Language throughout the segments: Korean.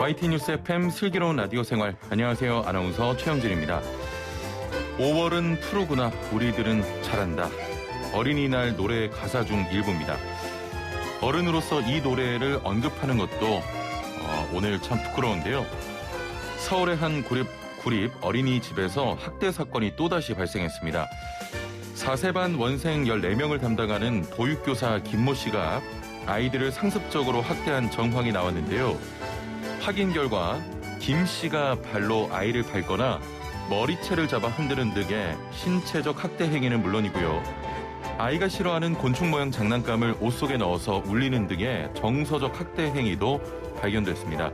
YT 뉴스 FM 슬기로운 라디오 생활. 안녕하세요. 아나운서 최영진입니다. 5월은 푸르구나 우리들은 잘한다. 어린이날 노래 가사 중 일부입니다. 어른으로서 이 노래를 언급하는 것도 오늘 참 부끄러운데요. 서울의 한 구립 어린이집에서 학대 사건이 또다시 발생했습니다. 4세반 원생 14명을 담당하는 보육교사 김모 씨가 아이들을 상습적으로 학대한 정황이 나왔는데요. 확인 결과 김 씨가 발로 아이를 밟거나 머리채를 잡아 흔드는 등의 신체적 학대 행위는 물론이고요. 아이가 싫어하는 곤충 모양 장난감을 옷 속에 넣어서 울리는 등의 정서적 학대 행위도 발견됐습니다.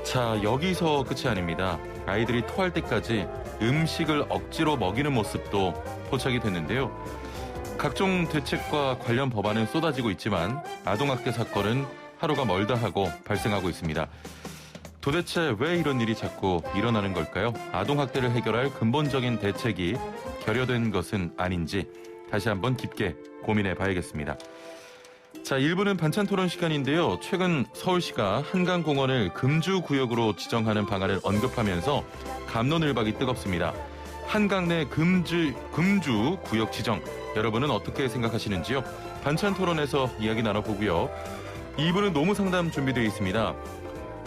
자, 여기서 끝이 아닙니다. 아이들이 토할 때까지 음식을 억지로 먹이는 모습도 포착이 됐는데요. 각종 대책과 관련 법안은 쏟아지고 있지만 아동학대 사건은 하루가 멀다 하고 발생하고 있습니다. 도대체 왜 이런 일이 자꾸 일어나는 걸까요? 아동학대를 해결할 근본적인 대책이 결여된 것은 아닌지 다시 한번 깊게 고민해 봐야겠습니다. 자, 1부는 반찬 토론 시간인데요. 최근 서울시가 한강공원을 금주구역으로 지정하는 방안을 언급하면서 갑론을박이 뜨겁습니다. 한강 내 금주구역 지정, 여러분은 어떻게 생각하시는지요? 반찬 토론에서 이야기 나눠보고요. 2부는 노무상담 준비되어 있습니다.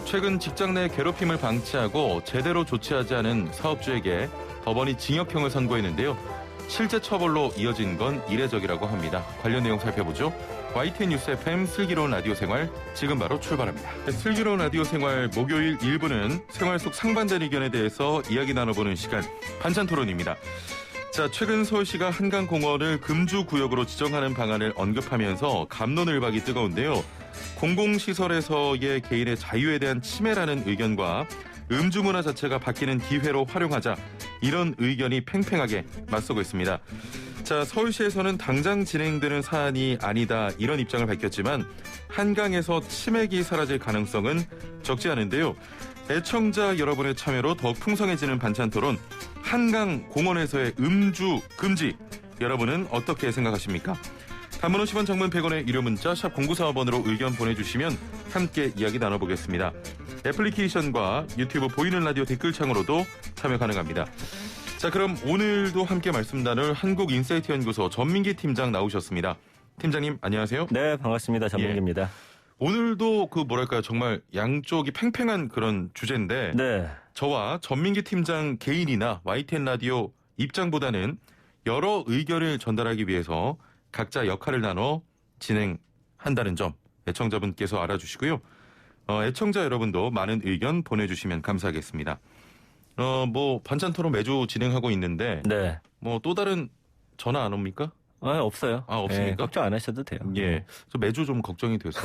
최근 직장 내 괴롭힘을 방치하고 제대로 조치하지 않은 사업주에게 법원이 징역형을 선고했는데요. 실제 처벌로 이어진 건 이례적이라고 합니다. 관련 내용 살펴보죠. YTN 뉴스 FM 슬기로운 라디오 생활 지금 바로 출발합니다. 슬기로운 라디오 생활 목요일 1부는 생활 속 상반된 의견에 대해서 이야기 나눠보는 시간 반찬 토론입니다. 자, 최근 서울시가 한강공원을 금주구역으로 지정하는 방안을 언급하면서 갑론을박이 뜨거운데요. 공공시설에서의 개인의 자유에 대한 침해라는 의견과 음주문화 자체가 바뀌는 기회로 활용하자, 이런 의견이 팽팽하게 맞서고 있습니다. 자, 서울시에서는 당장 진행되는 사안이 아니다, 이런 입장을 밝혔지만 한강에서 치맥이 사라질 가능성은 적지 않은데요. 애청자 여러분의 참여로 더욱 풍성해지는 반찬 토론, 한강 공원에서의 음주 금지, 여러분은 어떻게 생각하십니까? 단문 50원, 장문 100원의 유료 문자 샵 0945번으로 의견 보내주시면 함께 이야기 나눠보겠습니다. 애플리케이션과 유튜브 보이는 라디오 댓글창으로도 참여 가능합니다. 자, 그럼 오늘도 함께 말씀 나눌 한국인사이트연구소 전민기 팀장 나오셨습니다. 팀장님 안녕하세요. 네, 반갑습니다. 전민기입니다. 예. 오늘도 정말 양쪽이 팽팽한 그런 주제인데, 네, 저와 전민기 팀장 개인이나 YTN 라디오 입장보다는 여러 의견을 전달하기 위해서 각자 역할을 나눠 진행한다는 점 애청자분께서 알아주시고요. 애청자 여러분도 많은 의견 보내주시면 감사하겠습니다. 반찬 토론 매주 진행하고 있는데, 네, 또 다른 전화 안 옵니까? 없어요. 없습니까? 예, 걱정 안 하셔도 돼요. 예, 저 매주 좀 걱정이 돼서.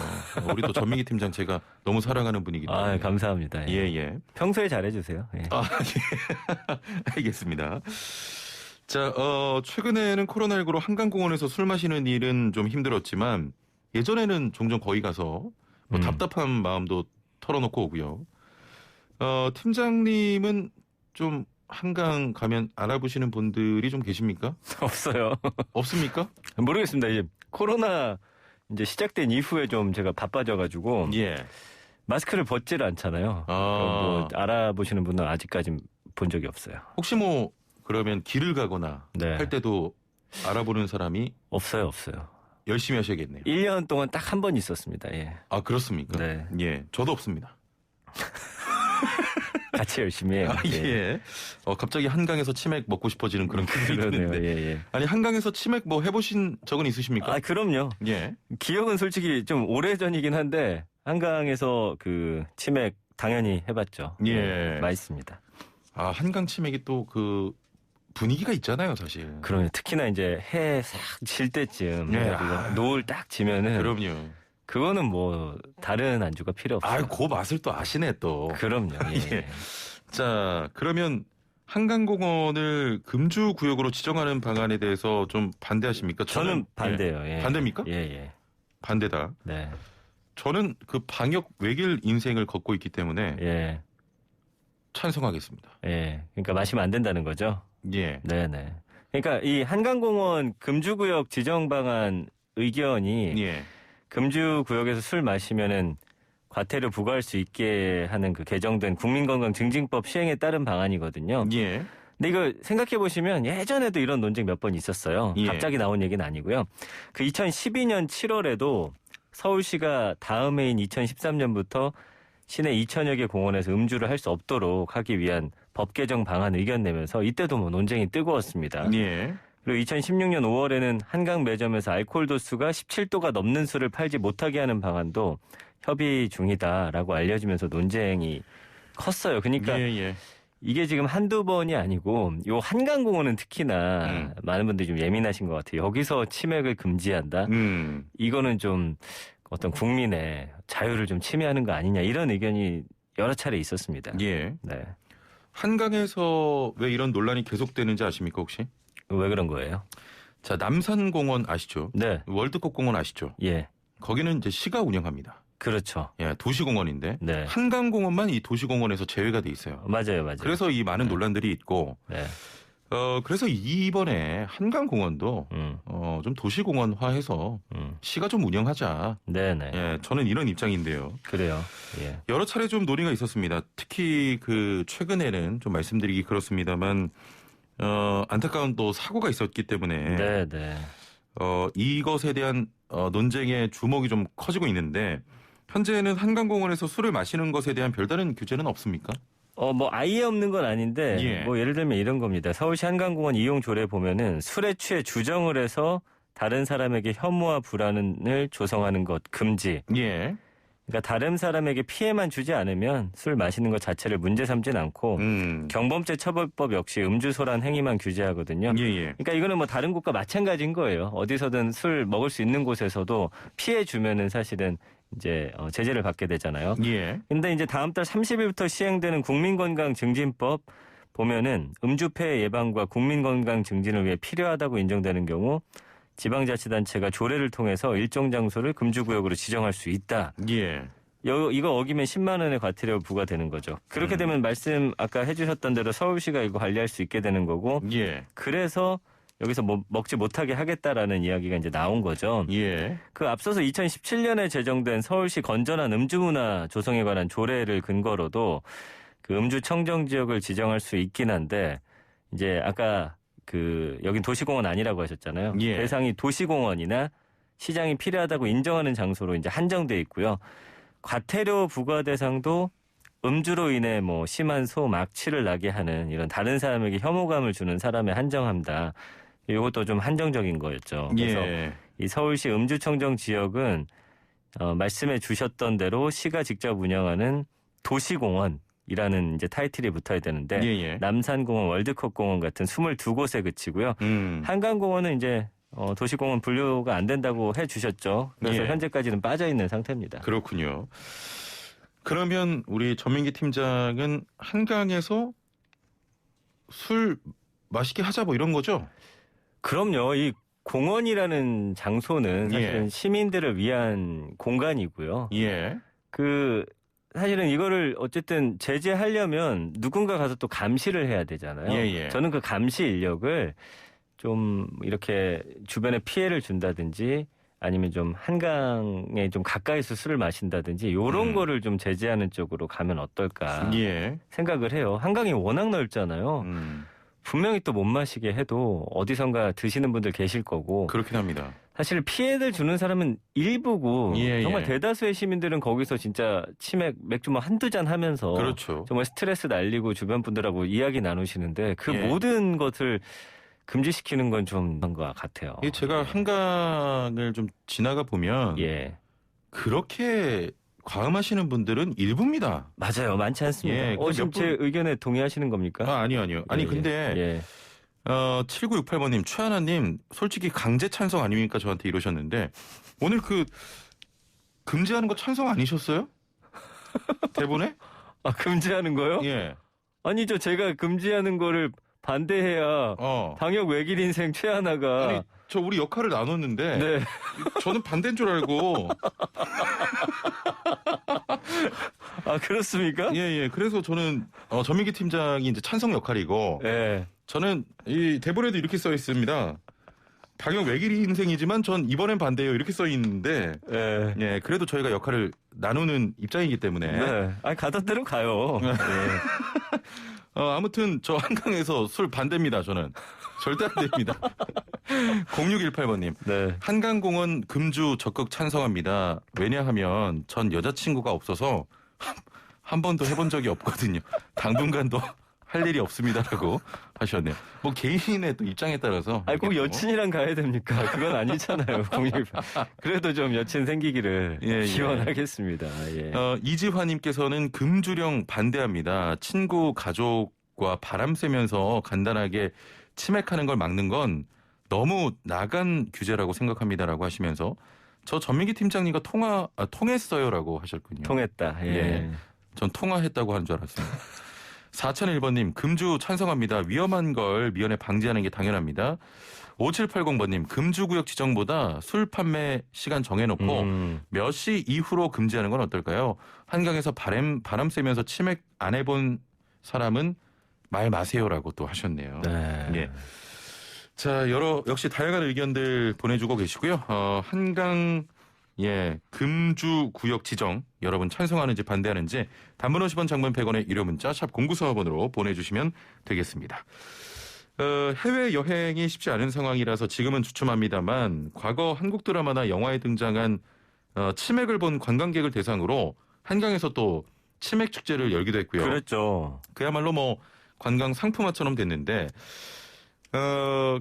우리 또 전민기 팀장 제가 너무 사랑하는 분이기 때문에. 감사합니다. 예. 평소에 잘해주세요. 예. 예. 알겠습니다. 자, 최근에는 코로나19로 한강공원에서 술 마시는 일은 좀 힘들었지만 예전에는 종종 거기 가서 답답한 마음도 털어놓고 오고요. 팀장님은 좀 한강 가면 알아보시는 분들이 좀 계십니까? 없어요. 없습니까? 모르겠습니다. 이제 코로나 시작된 이후에 좀 제가 바빠져가지고, 예, 마스크를 벗지를 않잖아요. 알아보시는 분은 아직까지 본 적이 없어요. 혹시 그러면 길을 가거나, 네, 할 때도 알아보는 사람이 없어요. 열심히 하셔야겠네요. 1년 동안 딱 한 번 있었습니다. 예. 아, 그렇습니까? 네. 예, 저도 없습니다. 같이 열심히 해요. 예. 갑자기 한강에서 치맥 먹고 싶어지는 그런 기분이 드는데. 예. 아니, 한강에서 치맥 해보신 적은 있으십니까? 그럼요. 예. 기억은 솔직히 좀 오래전이긴 한데 한강에서 그 치맥 당연히 해봤죠. 예. 맛있습니다. 한강 치맥이 또 분위기가 있잖아요, 사실. 그럼요. 특히나 이제 해 싹 질 때쯤, 예. 노을 딱 지면은. 그럼요. 그거는 다른 안주가 필요 없어요. 그 맛을 또 아시네, 또. 그럼요. 예. 예. 자, 그러면 한강공원을 금주구역으로 지정하는 방안에 대해서 좀 반대하십니까? 저는 반대예요. 예. 반대입니까? 예. 반대다. 네. 저는 방역 외길 인생을 걷고 있기 때문에, 예, 찬성하겠습니다. 예. 그러니까 마시면 안 된다는 거죠? 예. 네네. 그러니까 이 한강공원 금주구역 지정 방안 의견이, 예, 금주구역에서 술 마시면은 과태료 부과할 수 있게 하는 그 개정된 국민건강증진법 시행에 따른 방안이거든요. 예. 근데 이거 생각해 보시면 예전에도 이런 논쟁 몇 번 있었어요. 예. 갑자기 나온 얘기는 아니고요. 그 2012년 7월에도 서울시가 다음 해인 2013년부터 시내 2천여 개 공원에서 음주를 할 수 없도록 하기 위한 법 개정 방안 의견 내면서 이때도 뭐 논쟁이 뜨거웠습니다. 예. 그리고 2016년 5월에는 한강 매점에서 알코올 도수가 17도가 넘는 술을 팔지 못하게 하는 방안도 협의 중이다라고 알려지면서 논쟁이 컸어요. 그러니까 예. 이게 지금 한두 번이 아니고 요 한강공원은 특히나 많은 분들이 좀 예민하신 것 같아요. 여기서 치맥을 금지한다? 이거는 좀 어떤 국민의 자유를 좀 침해하는 거 아니냐 이런 의견이 여러 차례 있었습니다. 예. 네. 한강에서 왜 이런 논란이 계속되는지 아십니까 혹시? 왜 그런 거예요? 자, 남산공원 아시죠? 네. 월드컵 공원 아시죠? 예. 거기는 이제 시가 운영합니다. 그렇죠. 예, 도시공원인데 네. 한강공원만 이 도시공원에서 제외가 돼 있어요. 맞아요. 그래서 이 많은 논란들이 있고, 네. 그래서 이번에 한강공원도 좀 도시공원화해서 시가 좀 운영하자. 네네. 예, 저는 이런 입장인데요. 그래요. 예. 여러 차례 좀 논의가 있었습니다. 특히 그 최근에는 좀 말씀드리기 그렇습니다만 안타까운 또 사고가 있었기 때문에 네네. 이것에 대한 논쟁의 주목이 좀 커지고 있는데 현재는 한강공원에서 술을 마시는 것에 대한 별다른 규제는 없습니까? 뭐 아예 없는 건 아닌데 예. 뭐 예를 들면 이런 겁니다. 서울시 한강공원 이용 조례 보면은 술에 취해 주정을 해서 다른 사람에게 혐오와 불안을 조성하는 것 금지. 예. 그러니까 다른 사람에게 피해만 주지 않으면 술 마시는 것 자체를 문제 삼진 않고 경범죄 처벌법 역시 음주소란 행위만 규제하거든요. 예. 그러니까 이거는 뭐 다른 곳과 마찬가지인 거예요. 어디서든 술 먹을 수 있는 곳에서도 피해 주면은 사실은 이제 제재를 받게 되잖아요. 예. 근데 이제 다음 달 30일부터 시행되는 국민건강증진법 보면은 음주 폐해 예방과 국민건강 증진을 위해 필요하다고 인정되는 경우 지방자치단체가 조례를 통해서 일정 장소를 금주구역으로 지정할 수 있다. 예. 이거 어기면 10만 원의 과태료 부과되는 거죠. 그렇게 되면 말씀 아까 해주셨던 대로 서울시가 이거 관리할 수 있게 되는 거고. 예. 그래서 여기서 뭐 먹지 못하게 하겠다라는 이야기가 이제 나온 거죠. 예. 그 앞서서 2017년에 제정된 서울시 건전한 음주문화 조성에 관한 조례를 근거로도 그 음주 청정 지역을 지정할 수 있긴 한데 이제 아까 여긴 도시공원 아니라고 하셨잖아요. 예. 대상이 도시공원이나 시장이 필요하다고 인정하는 장소로 이제 한정돼 있고요. 과태료 부과 대상도 음주로 인해 뭐 심한 소음, 악취를 나게 하는 이런 다른 사람에게 혐오감을 주는 사람에 한정한다. 이것도 좀 한정적인 거였죠. 그래서 예. 이 서울시 음주청정 지역은 말씀해 주셨던 대로 시가 직접 운영하는 도시공원이라는 이제 타이틀이 붙어야 되는데 예. 남산공원, 월드컵공원 같은 22곳에 그치고요. 한강공원은 이제 도시공원 분류가 안 된다고 해주셨죠. 그래서 예. 현재까지는 빠져 있는 상태입니다. 그렇군요. 그러면 우리 전민기 팀장은 한강에서 술 맛있게 하자 뭐 이런 거죠? 그럼요. 이 공원이라는 장소는 사실은 예. 시민들을 위한 공간이고요. 예. 사실은 이거를 어쨌든 제재하려면 누군가 가서 또 감시를 해야 되잖아요. 예. 저는 그 감시 인력을 좀 이렇게 주변에 피해를 준다든지 아니면 좀 한강에 좀 가까이서 술을 마신다든지 이런 거를 좀 제재하는 쪽으로 가면 어떨까 예. 생각을 해요. 한강이 워낙 넓잖아요. 분명히 또 못 마시게 해도 어디선가 드시는 분들 계실 거고. 그렇긴 합니다. 사실 피해를 주는 사람은 일부고 정말 예. 대다수의 시민들은 거기서 진짜 치맥 맥주 뭐 한두 잔 하면서 그렇죠. 정말 스트레스 날리고 주변 분들하고 이야기 나누시는데 그 예. 모든 것을 금지시키는 건 좀 그런 것 같아요. 제가 한강을 좀 지나가 보면 예. 그렇게 과음하시는 분들은 일부입니다. 맞아요. 많지 않습니다. 예, 지금 제 의견에 동의하시는 겁니까? 아니요. 아니 예, 근데 예. 7968번님, 최하나님, 솔직히 강제 찬성 아닙니까? 저한테 이러셨는데 오늘 금지하는 거 찬성 아니셨어요? 대본에? 금지하는 거요? 예. 아니죠. 제가 금지하는 거를 반대해야 방역 외길 인생 최하나가 아니 저 우리 역할을 나눴는데 네. 저는 반대인 줄 알고 그렇습니까? 예. 그래서 저는 전민기 팀장이 이제 찬성 역할이고 예. 저는 이 대본에도 이렇게 써 있습니다. 방역 외길 인생이지만 전 이번엔 반대예요. 이렇게 써 있는데 예. 예, 그래도 저희가 역할을 나누는 입장이기 때문에 네. 아니, 가던 대로 가요. 예. 아무튼 저 한강에서 술 반대입니다. 저는 절대 안 됩니다. 0618번님. 네. 한강공원 금주 적극 찬성합니다. 왜냐하면 전 여자친구가 없어서 한 번도 해본 적이 없거든요. 당분간도 할 일이 없습니다라고 하셨네요. 뭐 개인의 또 입장에 따라서. 아니, 꼭 이게 또 여친이랑 가야 됩니까? 그건 아니잖아요. 그래도 좀 여친 생기기를 예. 기원하겠습니다. 예. 이지화님께서는 금주령 반대합니다. 친구, 가족과 바람 쐬면서 간단하게 치맥하는 걸 막는 건 너무 나간 규제라고 생각합니다라고 하시면서 저 전민기 팀장님과 통했어요라고 하셨군요. 통했다. 예. 예. 전 통화했다고 하는 줄 알았어요. 4001번님 금주 찬성합니다. 위험한 걸 미연에 방지하는 게 당연합니다. 5780번님 금주구역 지정보다 술 판매 시간 정해놓고 몇 시 이후로 금지하는 건 어떨까요? 한강에서 바람 쐬면서 치맥 안 해본 사람은 말 마세요라고 또 하셨네요. 네. 예. 자, 역시 다양한 의견들 보내주고 계시고요. 한강 금주 구역 지정 여러분 찬성하는지 반대하는지 단문 50원 장문 100원의 유료 문자 샵 0945번으로 보내주시면 되겠습니다. 해외여행이 쉽지 않은 상황이라서 지금은 주춤합니다만 과거 한국 드라마나 영화에 등장한 치맥을 본 관광객을 대상으로 한강에서 또 치맥 축제를 열기도 했고요. 그랬죠. 그야말로 뭐 관광 상품화처럼 됐는데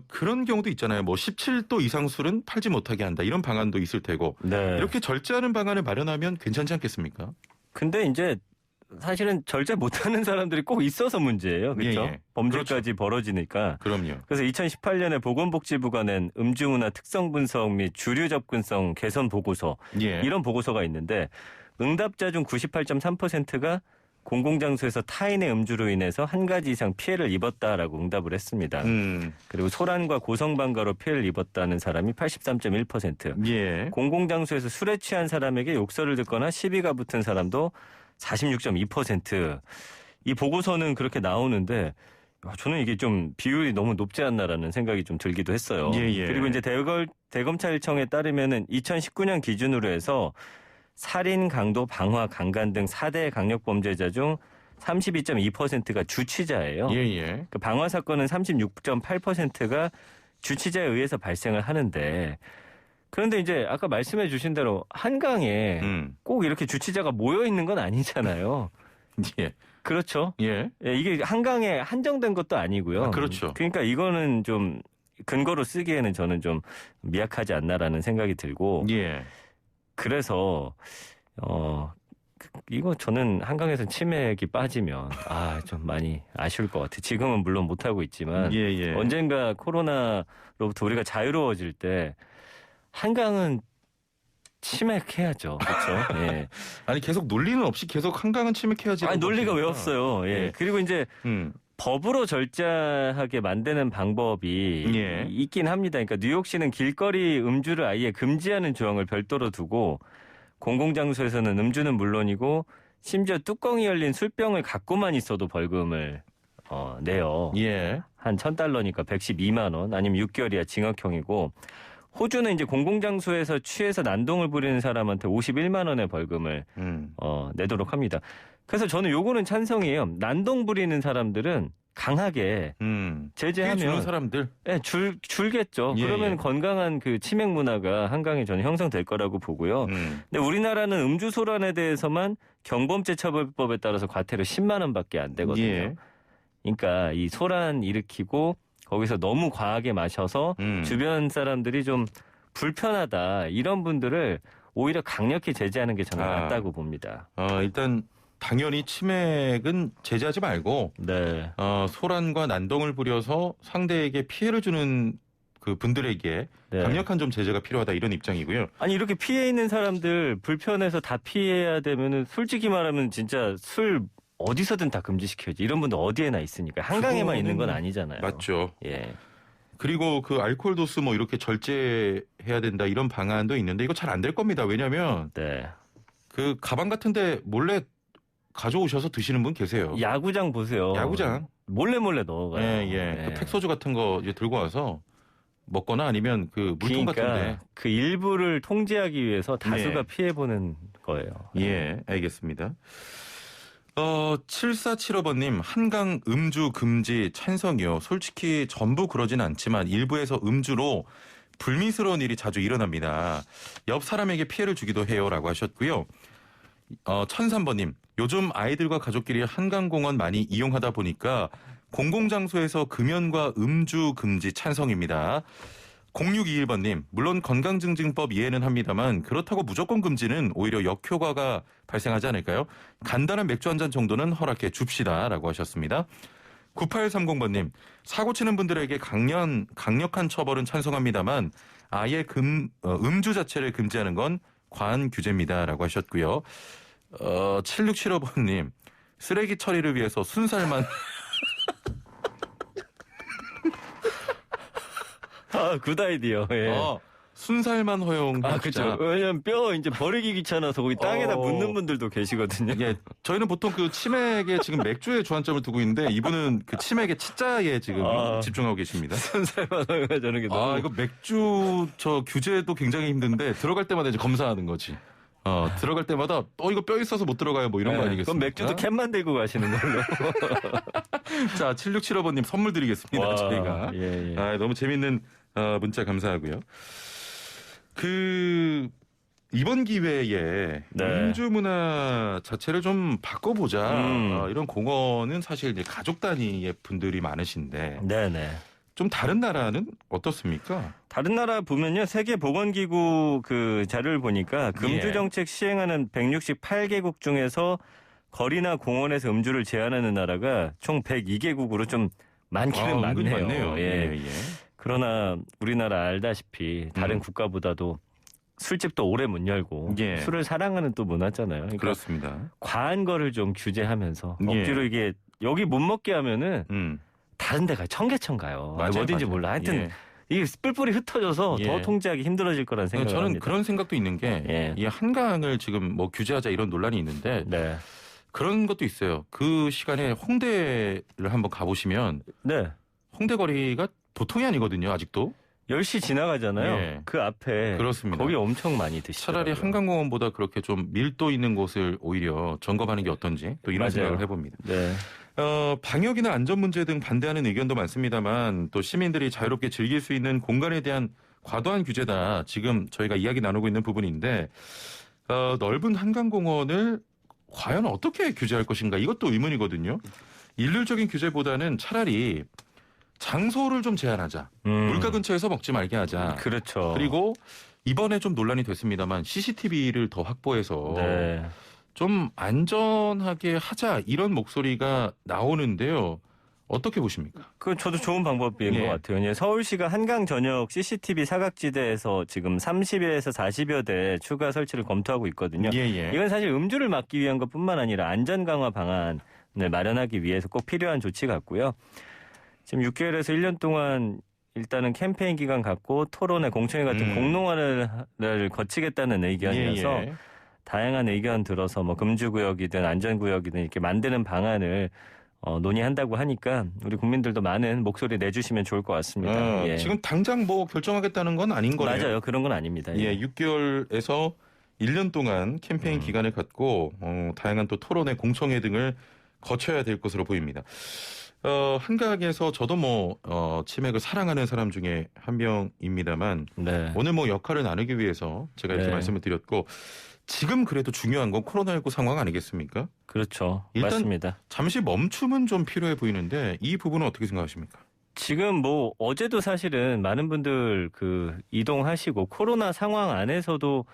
그런 경우도 있잖아요. 뭐 17도 이상 술은 팔지 못하게 한다. 이런 방안도 있을 테고. 네. 이렇게 절제하는 방안을 마련하면 괜찮지 않겠습니까? 근데 이제 사실은 절제 못하는 사람들이 꼭 있어서 문제예요. 그렇죠? 예. 범죄까지 벌어지니까. 그럼요. 그래서 2018년에 보건복지부가 낸 음주문화 특성 분석 및 주류 접근성 개선 보고서 예. 이런 보고서가 있는데 응답자 중 98.3%가 공공장소에서 타인의 음주로 인해서 한 가지 이상 피해를 입었다라고 응답을 했습니다. 그리고 소란과 고성방가로 피해를 입었다는 사람이 83.1%. 예. 공공장소에서 술에 취한 사람에게 욕설을 듣거나 시비가 붙은 사람도 46.2%. 이 보고서는 그렇게 나오는데 저는 이게 좀 비율이 너무 높지 않나라는 생각이 좀 들기도 했어요. 예. 그리고 이제 대검찰청에 따르면은 2019년 기준으로 해서 살인, 강도, 방화, 강간 등 4대 강력범죄자 중 32.2%가 주치자예요. 예. 그 방화 사건은 36.8%가 주치자에 의해서 발생을 하는데 그런데 이제 아까 말씀해 주신 대로 한강에 꼭 이렇게 주치자가 모여 있는 건 아니잖아요. 예. 그렇죠. 예. 예, 이게 한강에 한정된 것도 아니고요. 그렇죠. 그러니까 이거는 좀 근거로 쓰기에는 저는 좀 미약하지 않나라는 생각이 들고 예. 그래서 이거 저는 한강에서 치맥이 빠지면 좀 많이 아쉬울 것 같아요. 지금은 물론 못 하고 있지만 예. 언젠가 코로나로부터 우리가 자유로워질 때 한강은 치맥해야죠. 그렇죠? 예. 아니 계속 논리는 없이 계속 한강은 치맥해야지. 아니 논리가 왜 없어요? 예. 예. 그리고 이제 법으로 절제하게 만드는 방법이 예. 있긴 합니다. 그러니까 뉴욕시는 길거리 음주를 아예 금지하는 조항을 별도로 두고 공공장소에서는 음주는 물론이고 심지어 뚜껑이 열린 술병을 갖고만 있어도 벌금을 내요. 예. 한 $1,000니까 112만 원 아니면 6개월 이하 징역형이고 호주는 이제 공공장소에서 취해서 난동을 부리는 사람한테 51만 원의 벌금을 내도록 합니다. 그래서 저는 요거는 찬성이에요. 난동 부리는 사람들은 강하게 제재하면 주는 사람들 줄겠죠. 예, 그러면 예. 건강한 그 치맥 문화가 한강에 저는 형성될 거라고 보고요. 근데 우리나라는 음주 소란에 대해서만 경범죄 처벌법에 따라서 과태료 10만 원밖에 안 되거든요. 예. 그러니까 이 소란 일으키고 거기서 너무 과하게 마셔서 주변 사람들이 좀 불편하다 이런 분들을 오히려 강력히 제재하는 게 저는 낫다고 봅니다. 일단 당연히 치맥은 제재하지 말고 네. 소란과 난동을 부려서 상대에게 피해를 주는 그 분들에게 네. 강력한 좀 제재가 필요하다 이런 입장이고요. 아니 이렇게 피해 있는 사람들 불편해서 다 피해야 되면은 솔직히 말하면 진짜 술 어디서든 다 금지시켜야지. 이런 분들 어디에나 있으니까 한강에만 있는 건 아니잖아요. 맞죠. 예. 그리고 그 알코올 도수 뭐 이렇게 절제해야 된다 이런 방안도 있는데 이거 잘 안 될 겁니다. 왜냐하면 네. 그 가방 같은데 몰래 가져오셔서 드시는 분 계세요. 야구장 보세요. 야구장 몰래 넣어가요. 예. 그 팩소주 같은 거 이제 들고 와서 먹거나 아니면 그 물통 그러니까 같은데. 그 일부를 통제하기 위해서 다수가 네. 피해보는 거예요. 예, 알겠습니다. 7475번님, 한강 음주 금지 찬성이요. 솔직히 전부 그러진 않지만 일부에서 음주로 불미스러운 일이 자주 일어납니다. 옆 사람에게 피해를 주기도 해요. 라고 하셨고요. 1003번님, 요즘 아이들과 가족끼리 한강공원 많이 이용하다 보니까 공공장소에서 금연과 음주 금지 찬성입니다. 0621번님, 물론 건강증진법 이해는 합니다만 그렇다고 무조건 금지는 오히려 역효과가 발생하지 않을까요? 간단한 맥주 한 잔 정도는 허락해 줍시다. 라고 하셨습니다. 9830번님, 사고 치는 분들에게 강력한 처벌은 찬성합니다만 아예 음주 자체를 금지하는 건 과한 규제입니다. 라고 하셨고요. 7675번님, 쓰레기 처리를 위해서 순살만 아, 굿 아이디어. 예. 순살만 허용합니다. 그렇죠. 왜냐면 뼈 이제 버리기 귀찮아서 거기 땅에다 묻는 분들도 계시거든요. 예, 저희는 보통 그 치맥에 지금 맥주에 주안점을 두고 있는데 이분은 그 치맥의 치자에 지금 집중하고 계십니다. 순살만 허용하자는 게 너무. 이거 맥주 저 규제도 굉장히 힘든데 들어갈 때마다 이제 검사하는 거지. 들어갈 때마다 이거 뼈 있어서 못 들어가요 뭐 이런 거 아니겠습니까? 그럼 맥주도 캔만 들고 가시는 걸로. 자, 7675번님 선물 드리겠습니다. 와, 저희가. 예. 너무 재밌는 문자 감사하고요. 이번 기회에 네. 음주 문화 자체를 좀 바꿔보자. 이런 공헌은 사실 이제 가족 단위의 분들이 많으신데 네네. 좀 다른 나라는 어떻습니까? 다른 나라 보면요, 세계보건기구 그 자료를 보니까 금주 예. 정책 시행하는 168개국 중에서 거리나 공원에서 음주를 제한하는 나라가 총 102개국으로 좀 많기는 은근히 많네요. 많네요. 예. 예. 그러나 우리나라 알다시피 다른 국가보다도 술집도 오래 못 열고 예. 술을 사랑하는 또 문화잖아요. 그러니까 그렇습니다. 과한 거를 좀 규제하면서 예. 억지로 이게 여기 못 먹게 하면은 음. 다른 데 가요. 청계천 가요. 맞아요, 어딘지 맞아요. 몰라. 하여튼 예. 이게 뿔뿔이 흩어져서 예. 더 통제하기 힘들어질 거라는 생각을 저는 합니다. 그런 생각도 있는 게 예. 이 한강을 지금 뭐 규제하자 이런 논란이 있는데 네. 그런 것도 있어요. 그 시간에 홍대를 한번 가보시면 네. 홍대 거리가 보통이 아니거든요. 아직도. 10시 지나가잖아요. 예. 그 앞에 그렇습니다. 거기 엄청 많이 드시더라고요. 차라리 한강공원보다 그렇게 좀 밀도 있는 곳을 오히려 점검하는 게 어떤지 또 이런 맞아요. 생각을 해봅니다. 네. 방역이나 안전 문제 등 반대하는 의견도 많습니다만 또 시민들이 자유롭게 즐길 수 있는 공간에 대한 과도한 규제다. 지금 저희가 이야기 나누고 있는 부분인데 넓은 한강공원을 과연 어떻게 규제할 것인가 이것도 의문이거든요. 일률적인 규제보다는 차라리 장소를 좀 제한하자. 물가 근처에서 먹지 말게 하자. 그렇죠. 그리고 이번에 좀 논란이 됐습니다만 CCTV를 더 확보해서 네. 좀 안전하게 하자 이런 목소리가 나오는데요. 어떻게 보십니까? 그 저도 좋은 방법인 예. 것 같아요. 이제 서울시가 한강 전역 CCTV 사각지대에서 지금 30여에서 40여 대 추가 설치를 검토하고 있거든요. 예. 이건 사실 음주를 막기 위한 것뿐만 아니라 안전 강화 방안을 마련하기 위해서 꼭 필요한 조치 같고요. 지금 6개월에서 1년 동안 일단은 캠페인 기간 갖고 토론회, 공청회 같은 공론화를 거치겠다는 의견이어서 예. 다양한 의견 들어서 뭐 금주구역이든 안전구역이든 이렇게 만드는 방안을 논의한다고 하니까 우리 국민들도 많은 목소리 내주시면 좋을 것 같습니다. 예. 지금 당장 뭐 결정하겠다는 건 아닌 거네요. 맞아요. 그런 건 아닙니다. 예, 6개월에서 1년 동안 캠페인 기간을 갖고 다양한 또 토론회, 공청회 등을 거쳐야 될 것으로 보입니다. 한강에서 저도 뭐 치맥을 사랑하는 사람 중에 한 명입니다만 네. 오늘 뭐 역할을 나누기 위해서 제가 이렇게 네. 말씀을 드렸고 지금 그래도 중요한 건 코로나19 상황 아니겠습니까? 그렇죠. 일단 맞습니다. 잠시 멈춤은 좀 필요해 보이는데 이 부분은 어떻게 생각하십니까? 지금 뭐 어제도 사실은 많은 분들 그 이동하시고 코로나 상황 안에서도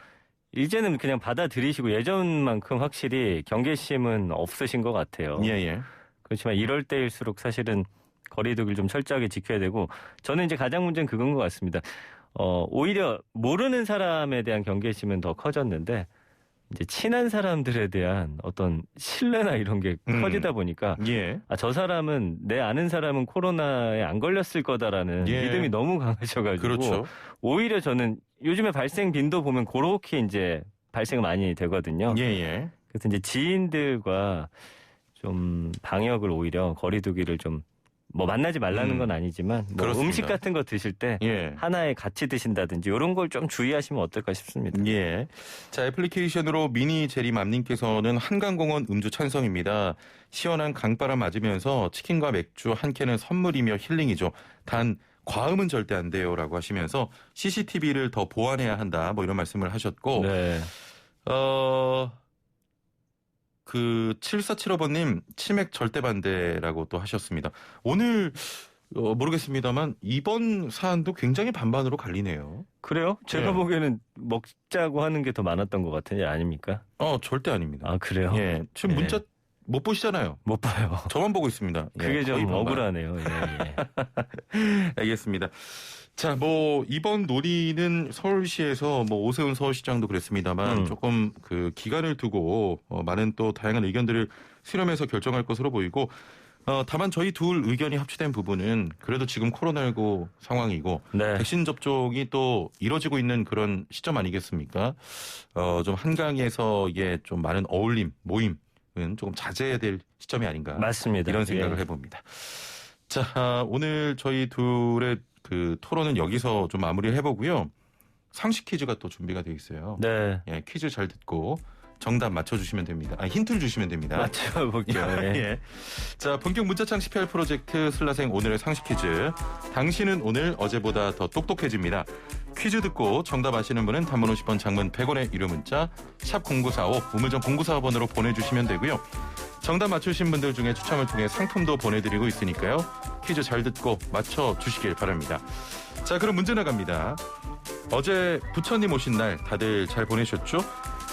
이제는 그냥 받아들이시고 예전만큼 확실히 경계심은 없으신 것 같아요. 예. 그렇지만 이럴 때일수록 사실은 거리두기를 좀 철저하게 지켜야 되고 저는 이제 가장 문제는 그건 것 같습니다. 오히려 모르는 사람에 대한 경계심은 더 커졌는데 이제 친한 사람들에 대한 어떤 신뢰나 이런 게 커지다 보니까 예. 저 사람은 내 아는 사람은 코로나에 안 걸렸을 거다라는 예. 믿음이 너무 강하셔가지고 그렇죠. 오히려 저는 요즘에 발생 빈도 보면 그렇게 이제 발생 많이 되거든요. 예. 그래서 이제 지인들과 좀 방역을 오히려 거리두기를 좀 뭐 만나지 말라는 건 아니지만 뭐 그렇습니다. 음식 같은 거 드실 때 예. 하나에 같이 드신다든지 이런 걸 좀 주의하시면 어떨까 싶습니다. 예. 자, 애플리케이션으로 미니 제리맘님께서는 한강공원 음주 찬성입니다. 시원한 강바람 맞으면서 치킨과 맥주 한 캔은 선물이며 힐링이죠. 단 과음은 절대 안 돼요라고 하시면서 CCTV를 더 보완해야 한다. 뭐 이런 말씀을 하셨고 네. 그 7475번님 치맥 절대 반대라고 또 하셨습니다. 오늘 모르겠습니다만 이번 사안도 굉장히 반반으로 갈리네요. 그래요? 제가 예. 보기에는 먹자고 하는 게 더 많았던 것 같은데 아닙니까? 절대 아닙니다. 아 그래요? 예, 지금 예. 문자 못 보시잖아요. 못 봐요. 저만 보고 있습니다. 예, 그게 거의 좀 반반. 억울하네요. 예, 예. 알겠습니다. 자, 뭐 이번 논의는 서울시에서 뭐 오세훈 서울시장도 그랬습니다만 조금 그 기간을 두고 많은 또 다양한 의견들을 수렴해서 결정할 것으로 보이고 다만 저희 둘 의견이 합치된 부분은 그래도 지금 코로나19 상황이고 네. 백신 접종이 또 이뤄지고 있는 그런 시점 아니겠습니까? 좀 한강에서 이게 좀 많은 어울림, 모임은 조금 자제해야 될 시점이 아닌가. 맞습니다. 이런 생각을 예. 해봅니다. 자, 오늘 저희 둘의 그 토론은 여기서 좀 마무리를 해보고요. 상식 퀴즈가 또 준비가 되어 있어요. 네. 예, 퀴즈 잘 듣고 정답 맞춰주시면 됩니다. 힌트를 주시면 됩니다. 맞춰볼게요. 예. 예. 자, 본격 문자창 18 프로젝트 슬라생 오늘의 상식 퀴즈. 당신은 오늘 어제보다 더 똑똑해집니다. 퀴즈 듣고 정답 아시는 분은 단문 50원, 장문 100원의 유료 문자 샵 0945 우물정 0945번으로 보내주시면 되고요. 정답 맞추신 분들 중에 추첨을 통해 상품도 보내드리고 있으니까요. 퀴즈 잘 듣고 맞춰주시길 바랍니다. 자, 그럼 문제 나갑니다. 어제 부처님 오신 날 다들 잘 보내셨죠?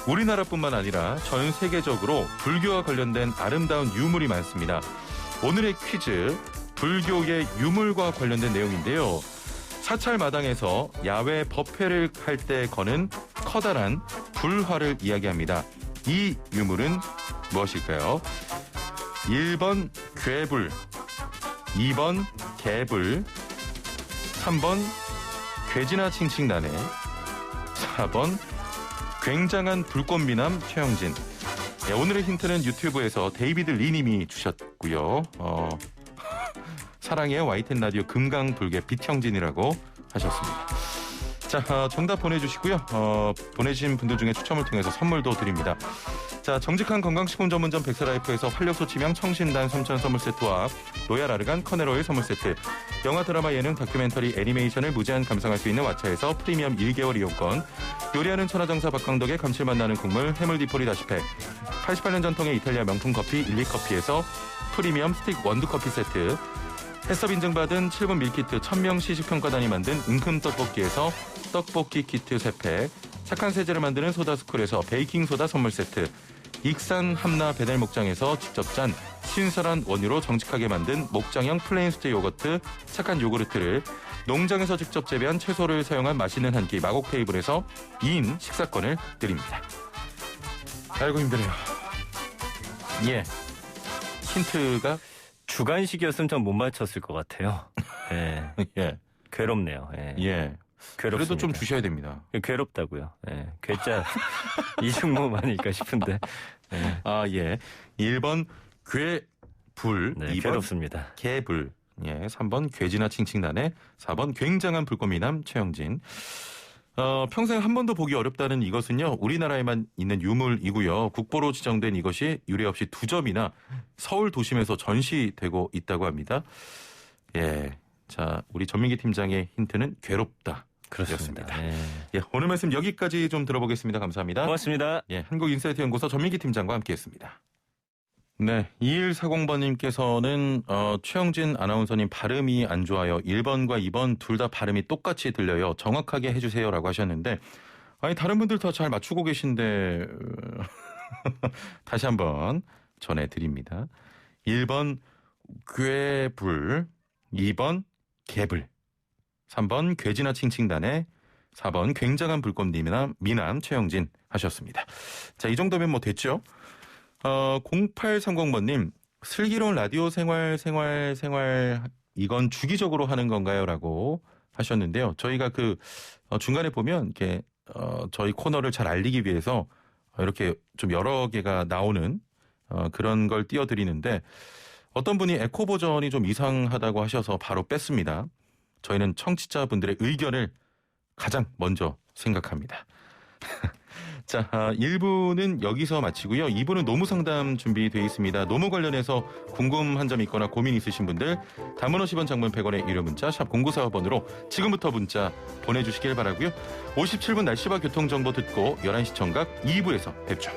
우리나라뿐만 아니라 전 세계적으로 불교와 관련된 아름다운 유물이 많습니다. 오늘의 퀴즈, 불교의 유물과 관련된 내용인데요. 사찰 마당에서 야외 법회를 할 때 거는 커다란 불화를 이야기합니다. 이 유물은 무엇일까요? 1번 괴불, 2번 개불, 3번 괴지나 칭칭나네, 4번 굉장한 불꽃미남 최영진. 네, 오늘의 힌트는 유튜브에서 데이비드 리님이 주셨고요. 사랑해요 YTN 라디오 금강불개 빛형진이라고 하셨습니다. 자, 정답 보내주시고요. 보내주신 분들 중에 추첨을 통해서 선물도 드립니다. 자, 정직한 건강식품 전문점 백세라이프에서 활력소 치명 청신단 섬천 선물 세트와 로얄 아르간 커넬오일 선물 세트, 영화 드라마 예능 다큐멘터리 애니메이션을 무제한 감상할 수 있는 왓챠에서 프리미엄 1개월 이용권, 요리하는 천하장사 박강덕의 감칠맛 나는 국물 해물디포리 다시팩, 88년 전통의 이탈리아 명품 커피 일리커피에서 프리미엄 스틱 원두커피 세트, 해썹 인증받은 7분 밀키트 1000명 시식평가단이 만든 은큼 떡볶이에서 떡볶이 키트 3팩, 착한 세제를 만드는 소다스쿨에서 베이킹소다 선물 세트, 익산 함나 베델 목장에서 직접 짠 신선한 원유로 정직하게 만든 목장형 플레인스트 요거트 착한 요구르트를, 농장에서 직접 재배한 채소를 사용한 맛있는 한 끼 마곡 테이블에서 2인 식사권을 드립니다. 아이고 힘드네요. 예, 힌트가 주간식이었으면 전 못 맞췄을 것 같아요. 예. 예, 괴롭네요. 예. 예. 괴롭습니다. 그래도 좀 주셔야 됩니다. 괴롭다고요. 예. 괴짜 이중모음 아닐까 싶은데. 예. 예. 1번 괴불, 네, 2번 괴롭습니다. 개불, 예, 3번 괴지나 칭칭나네, 4번 굉장한 불꽃미남 최영진. 평생 한 번도 보기 어렵다는 이것은요, 우리나라에만 있는 유물이고요. 국보로 지정된 이것이 유례 없이 2점이나 서울 도심에서 전시되고 있다고 합니다. 예. 자, 우리 전민기 팀장의 힌트는 괴롭다. 그렇습니다. 예. 예, 오늘 말씀 여기까지 좀 들어보겠습니다. 감사합니다. 고맙습니다. 예, 한국인사이트연구소 전민기 팀장과 함께했습니다. 네, 2140번님께서는 최영진 아나운서님 발음이 안 좋아요. 1번과 2번 둘 다 발음이 똑같이 들려요. 정확하게 해주세요라고 하셨는데, 아니 다른 분들 다 잘 맞추고 계신데 다시 한번 전해드립니다. 1번 괴불, 2번 개불, 3번 괴지나 칭칭단에, 4번 굉장한 불꽃미남 최영진 하셨습니다. 자, 이 정도면 뭐 됐죠? 0830번님, 슬기로운 라디오 생활 이건 주기적으로 하는 건가요? 라고 하셨는데요. 저희가 중간에 보면 이렇게 저희 코너를 잘 알리기 위해서 이렇게 좀 여러 개가 나오는 그런 걸 띄워드리는데 어떤 분이 에코 버전이 좀 이상하다고 하셔서 바로 뺐습니다. 저희는 청취자분들의 의견을 가장 먼저 생각합니다. 자, 1부는 여기서 마치고요. 2부는 노무 상담 준비되어 있습니다. 노무 관련해서 궁금한 점 있거나 고민 있으신 분들 단문 50원, 장문 100원의 유료 문자 샵 0945번으로 지금부터 문자 보내주시길 바라고요. 57분 날씨와 교통정보 듣고 11시 청각 2부에서 뵙죠.